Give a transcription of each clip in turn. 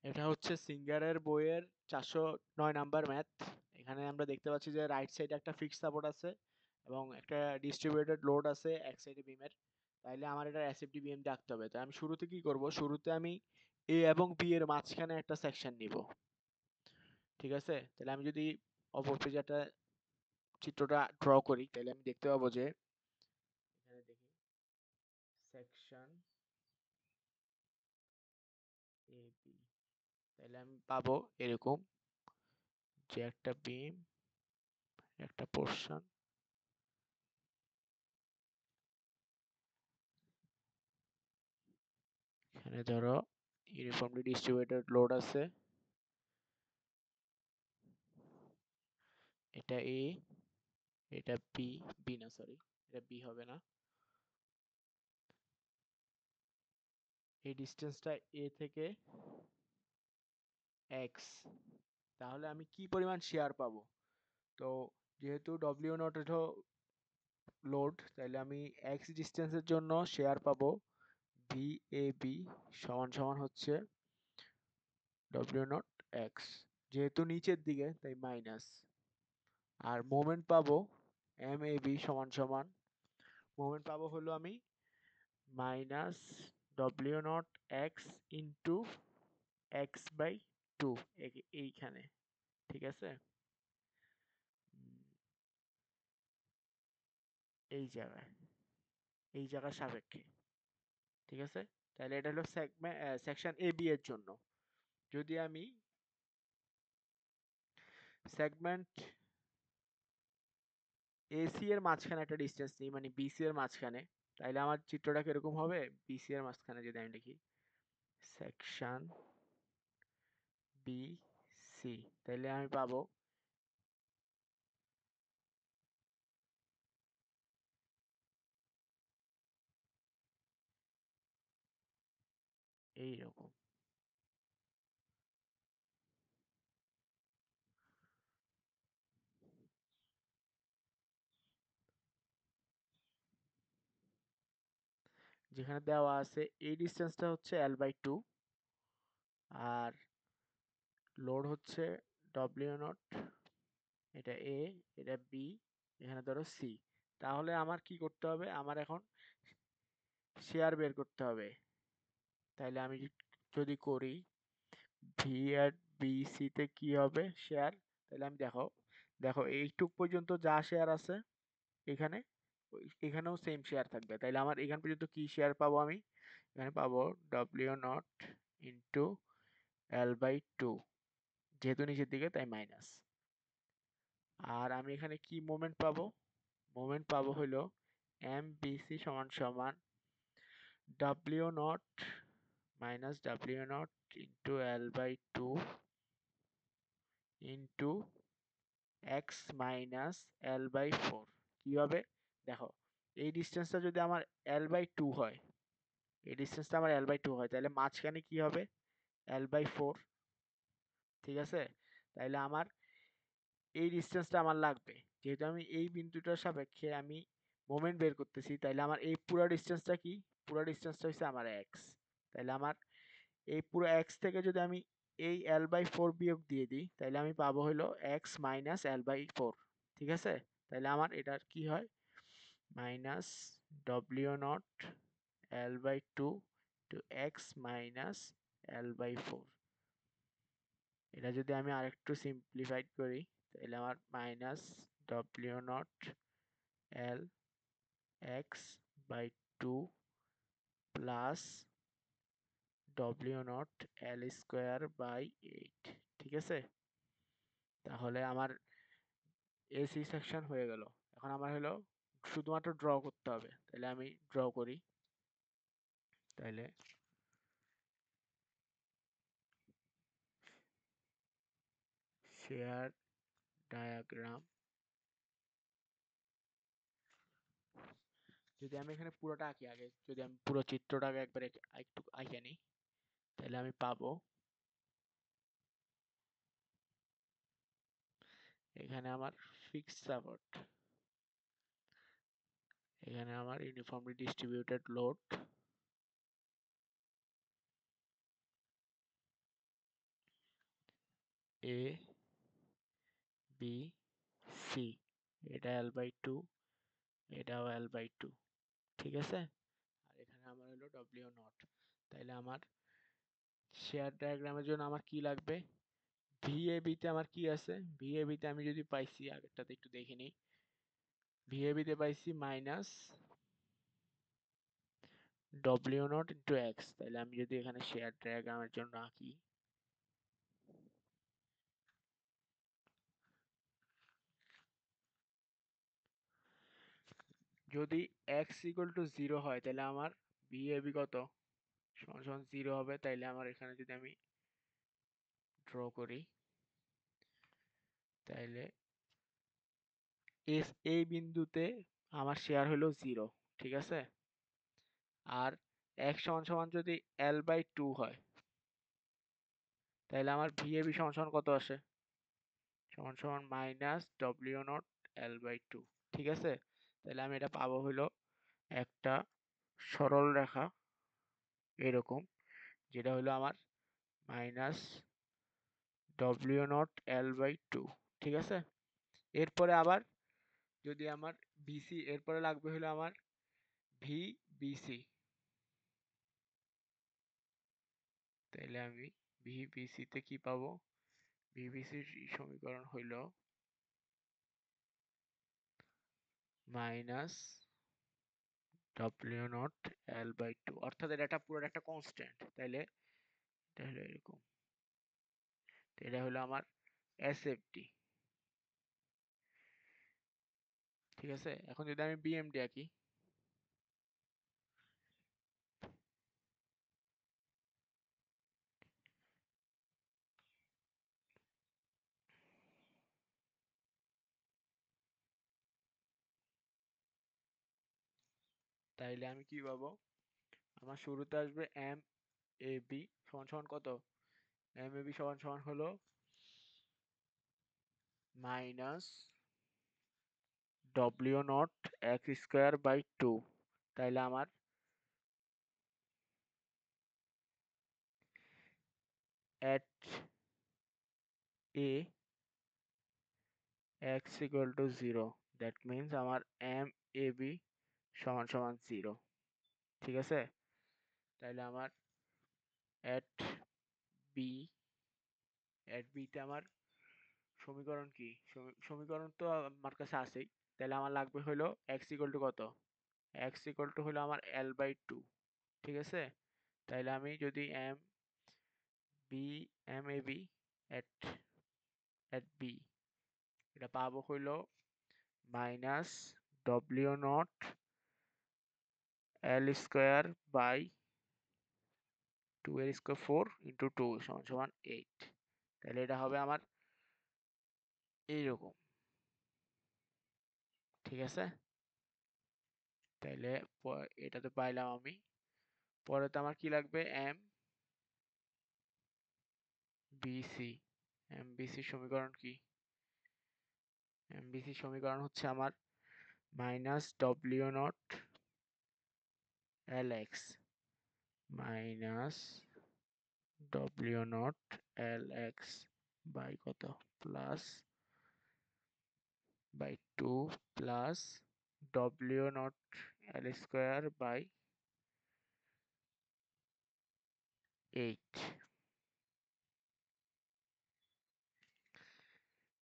এটা হচ্ছে সিঙ্গারের বইয়ের 409 নাম্বার ম্যাথ। এখানে আমরা দেখতে পাচ্ছি যে রাইট সাইডে একটা ফিক্সড সাপোর্ট আছে এবং একটা ডিস্ট্রিবিউটেড লোড আছে এক সাইডে বিমের। তাইলে আমার এটা এসএফডি বিএম দিয়ে আঁকতে হবে। তাই আমি শুরুতে কি করব? শুরুতে আমি এ এবং বি এর মাঝখানে একটা সেকশন নিব। ঠিক আছে? তাহলে আমি যদি অপর পেজে একটা চিত্রটা ড্র করি তাহলে আমি দেখতে পাবো যে এখানে দেখি সেকশন এ বি। তাহলে আমি পাবো এরকম যে একটা বিম, একটা পোর্শন, এখানে ধরো ইউনিফর্মলি ডিস্ট্রিবিউটেড লোড আছে, এটা এ, এটা বি, বি না সরি, এটা বি হবে না। এই ডিস্টেন্সটা এ থেকে এক্স। তাহলে আমি কি পরিমাণ শেয়ার পাবো? তো যেহেতু ডব্লিউ নট এটা লোড, তাহলে আমি এক্স ডিস্টেন্সের জন্য শেয়ার পাবো ভি এ বি সমান সমান হচ্ছে ডব্লিউ নট এক্স, যেহেতু নিচের দিকে তাই মাইনাস। আর মোমেন্ট পাবো এম এ বি সমান সমান, মোমেন্ট পাবো হলো আমি minus W naught x into x by two, এইখানে। ঠিক আছে? উম, এই জায়গায়, এই জায়গার সাপেক্ষে। ঠিক আছে? তাহলে এটা হলো সেকশন এ বি এর জন্য। যদি আমি সেগমেন্ট এসি এর মাঝখানে একটা ডিস্টেন্স নিই, মানে বিসি এর মাঝখানে, তাহলে আমার চিত্রটা কিরকম হবে? বিসি এর মাঝখানে যদি আমি লিখি সেকশন বি সি, তাহলে আমি পাবো এইরকম। যেখানে দেওয়া আছে এই ডিস্টেন্সটা হচ্ছে এল বাই টু, আর লোড হচ্ছে ডব্লিউ নট, এটা এ, এটা বি, এখানে ধরো সি। তাহলে আমার কি করতে হবে? আমার এখন শেয়ার বের করতে হবে। তাইলে আমি যদি করি ভি আর বি সি তে কি হবে শেয়ার? তাহলে আমি দেখো, দেখো এইটুক পর্যন্ত যা শেয়ার আছে এখানে, এখানেও সেম শেয়ার থাকবে। তাইলে আমার এখান পর্যন্ত কি শেয়ার পাবো আমি? এখানে পাবো W naught into L by two, যেহেতু নিচের দিকে তাই মাইনাস। আর আমি এখানে কি মোমেন্ট পাবো? মোমেন্ট পাবো হলো এম বি সি সমান সমান W naught minus W naught into L by two into x minus L by four. কি হবে? দেখো, এই ডিস্টেন্সটা যদি আমার এল বাই টু হয়, এই ডিস্টেন্সটা আমার এল বাই টু হয়, তাহলে মাঝখানে কি হবে? L by four. ঠিক আছে? তাইলে আমার এই ডিস্টেন্সটা আমার লাগবে। যেহেতু আমি এই বিন্দুটার সাপেক্ষে আমি মোমেন্ট বের করতেছি, তাইলে আমার এই পুরো ডিস্টেন্সটা কি? পুরো ডিস্টেন্সটা হচ্ছে আমার এক্স। তাইলে আমার এই পুরো এক্স থেকে যদি আমি এই এল বাই ফোর বিয়োগ দিয়ে দিই, তাইলে আমি পাবো হলো x minus L by four. ঠিক আছে? তাইলে আমার এটার কি হয়? Minus W naught L by two two x minus L by four. এটা যদি আমি আরেকটু সিম্পলিফাইড করি তাহলে আমার minus W naught L x by two plus W naught L square by eight. ঠিক আছে? তাহলে আমার এসি সেকশন হয়ে গেল। এখন আমার হলো শুধুমাত্র ড্র করতে হবে। তাহলে আমি ড্র করি। তাহলে শেয়ার ডায়াগ্রাম, যদি আমি এখানে পুরোটা আঁকি আগে, যদি আমি পুরো চিত্রটাকে একবারে একটু আঁকে নিই, তাহলে আমি পাবো এখানে আমার ফিক্সড সাপোর্ট, এখানে আমার uniformly distributed load, A B C, এটা L/2, এটাও L/2, ঠিক আছে। আর এখানে আমার হলো W0। তাইলে আমার শেয়ার ডায়াগ্রামের জন্য আমার কি লাগবে, VAB তে আমার কি আছে, VAB তে আমি যদি পাইছি, আগেরটাতে একটু দেখে নিই, VAB তে পাইছি -W0 × X। তাহলে আমি যদি এখানে শেয়ার ডায়াগ্রামের জন্য আঁকি, যদি x = 0 হয় তাহলে আমার VAB কত, সমান সমান 0 হবে। তাইলে আমার এখানে যদি আমি ড্র করি, তাইলে এই বিন্দুতে আমার শেয়ার হলো 0, ঠিক আছে। আর x সমান সমান যদি L/2 হয়, তাইলে আমার VAB সমান সমান কত আসে, সমান সমান -W0 L/2, ঠিক আছে। তাহলে আমি এটা পাবো হলো একটা সরল রেখা এরকম, যেটা হলো আমার -W0 L/2, ঠিক আছে। এরপরে আবার যদি আমার BC, এরপরে লাগবে হলো আমার VBC। তাইলে আমি VBC তে কি পাবো, VBC সমীকরণ হইল -W0 L/2, অর্থাৎ এটা পুরো একটা কনস্ট্যান্ট। তাইলে এটা হলো এরকম, এটা হলো আমার SFD, ঠিক আছে। এখন যদি আমি BMD আঁকি, তাইলে আমি কি পাবো, আমার শুরুতে আসবে MAB সমান সমান কত, MAB সমান সমান হলো -W0 X²/2। তাইলে আমার at a x = 0, that means আমার MAB সমান সমান 0, ঠিক আছে। তাইলে আমার at b, তে আমার সমীকরণ কি, সমীকরণ তো আমার কাছে আছেই। তাহলে আমার লাগবে হলো x = কত, x = হলো আমার L/2, ঠিক আছে। তাইলে আমি যদি MAB at b, এটা পাবো হইলো -W0 L²/2 সমান সমান 8। তাহলে এটা হবে আমার এইরকম, ঠিক আছে। তাইলে এটা তো পাইলাম আমি। পরে তো আমার কি লাগবে, MBC। MBC সমীকরণ কি, MBC সমীকরণ হচ্ছে আমার -W0 LX -W0 LX by কত, plus by 2 plus W0 L²/8,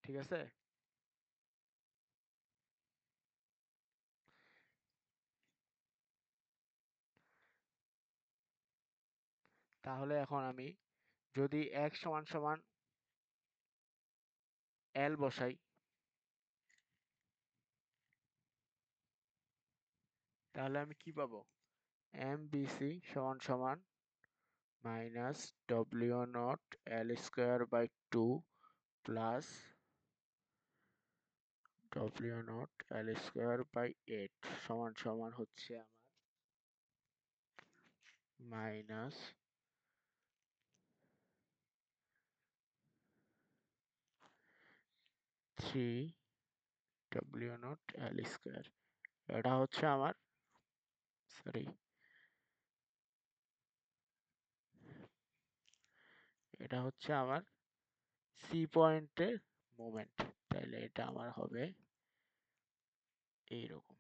ঠিক আছে। তাহলে এখন আমি যদি x সমান সমান L বসাই, তাহলে আমি কি পাবো, MBC সমান সমান -W0 L²/2 plus W0 L²/8 সমান সমান হচ্ছে আমার মাইনাস 3 W0 L²। এটা হচ্ছে আমার, সরি, এটা হচ্ছে আমার সি পয়েন্টের মোমেন্ট, তাহলে এটা আমার হবে এইরকম।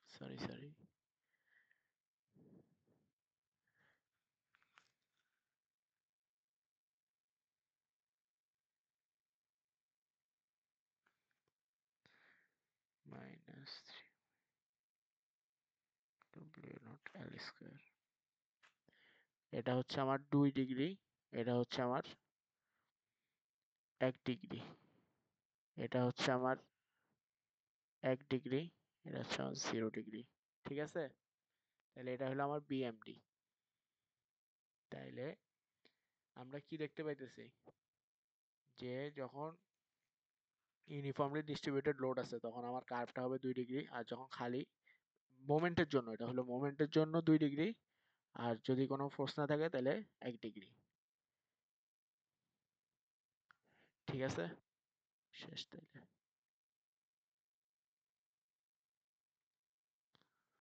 Sorry sorry, minus three W naught L square. এটা হচ্ছে আমার 2 ডিগ্রি, এটা হচ্ছে আমার 1 ডিগ্রি, এটা হচ্ছে আমার 1 ডিগ্রি, এটা হচ্ছে আমার 0 ডিগ্রি। ঠিক আছে, তাহলে এটা হলো আমার বিএমডি। তাইলে আমরা কি দেখতে পাইতেছি যে যখন ইউনিফর্মলি ডিস্ট্রিবিউটেড লোড আছে তখন আমার কার্ভটা হবে 2 ডিগ্রি, আর যখন খালি মোমেন্টের জন্য, এটা হলো মোমেন্টের জন্য 2 ডিগ্রি, আর যদি কোনো ফোর্স না থাকে তাহলে 1 ডিগ্রি। ঠিক আছে, শেষ তাইলে।